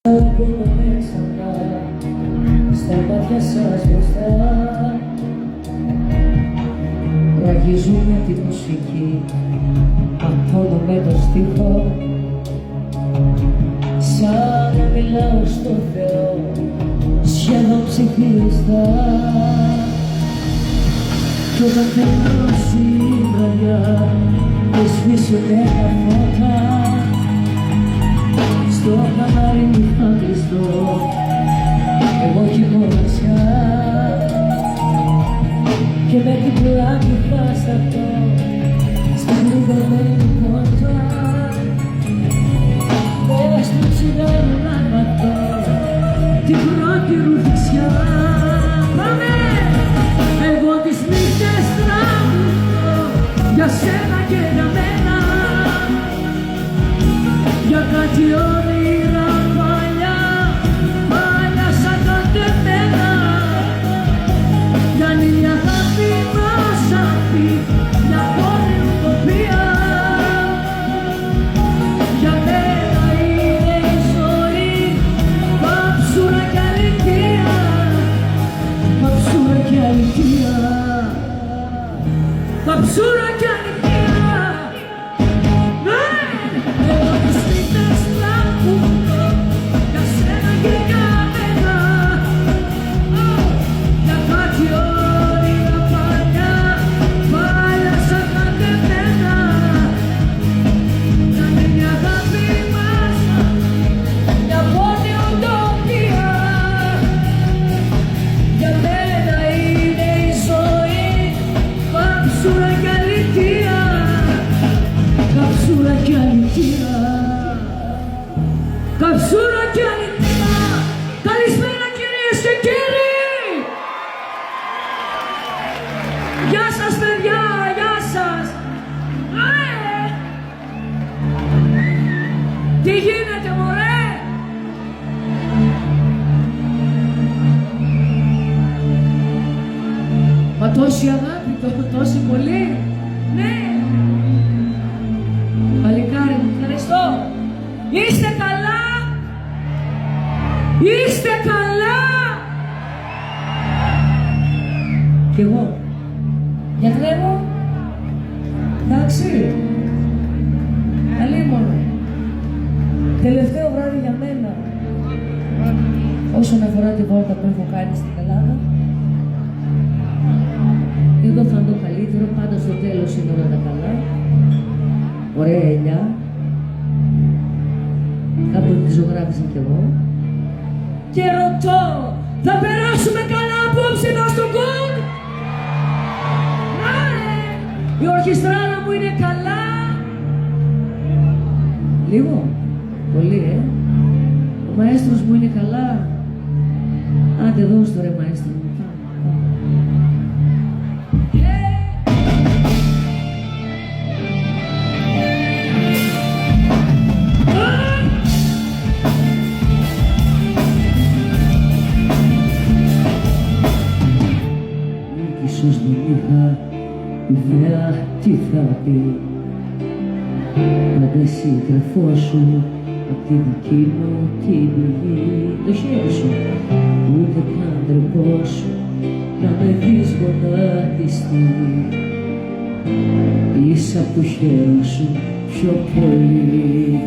Ακούγομαι ξανά στα μάτια σας μπροστά. Ραγίζουμε τη μουσική, ματώνουμε το στίχο, σαν να μιλάω στο Θεό, σχεδόν ψιθυριστά. Κι όταν τελειώσει η βραδιά και σβήσουνε τα φώτα, στο καμάρι θα κλειστώ, εγώ κι η μοναξιά, και με την πλάτη θα σταθώ στην κλειδωμένη πόρτα. Πες του τσιγάρου να πατώ την πρώτη ρουφιξιά. Πάμε! Εγώ τις νύχτες τραγουδώ για σένα και για μένα, για κάτι όνειρα παλιά, παλιά σαν κατεμένα. Κι αν η αγάπη μας απεί μια πόλη ουτοπία, για μένα είναι η ζωή παψούρα κι αλήθεια, παψούρα κι αλήθεια, παψούρα κι αλήθεια. Καψούρα και αλήθεια. Καλησπέρα κυρίες και κύριοι. Γεια σας παιδιά, γεια σας. Τι γίνεται μωρέ? Μα τόση αγάπη, τόση πολύ. Ναι. Παλικάρι μου, ευχαριστώ. Είστε καλά? Είστε καλά? Κι εγώ. Γιατρέ μου, εντάξει. Αλίμονο. Τελευταίο βράδυ για μένα. Όσον αφορά την βόλτα που έχω κάνει στην Ελλάδα, εδώ θα είναι το καλύτερο, πάντα στο τέλος είναι όλα τα καλά. Ωραία ελιά. Κάπου τη ζωγράφισα κι εγώ. Και ρωτώ, θα περάσουμε καλά απόψε εδώ στον κόλ? Η ορχιστράνα μου είναι καλά? Λίγο, πολύ Ο μαέστρος μου είναι καλά? Άντε δώσ' το ρε μαέστρο μου. Ίσως δεν είχα ιδέα τι θα πει, πάντα σύντροφό απ' τη δική μου την πηγή. Το χέρι σου, ούτε καν τρεπόσου να με δεις γονατιστεί. Είσαι απ' το χέρι σου πιο πολύ.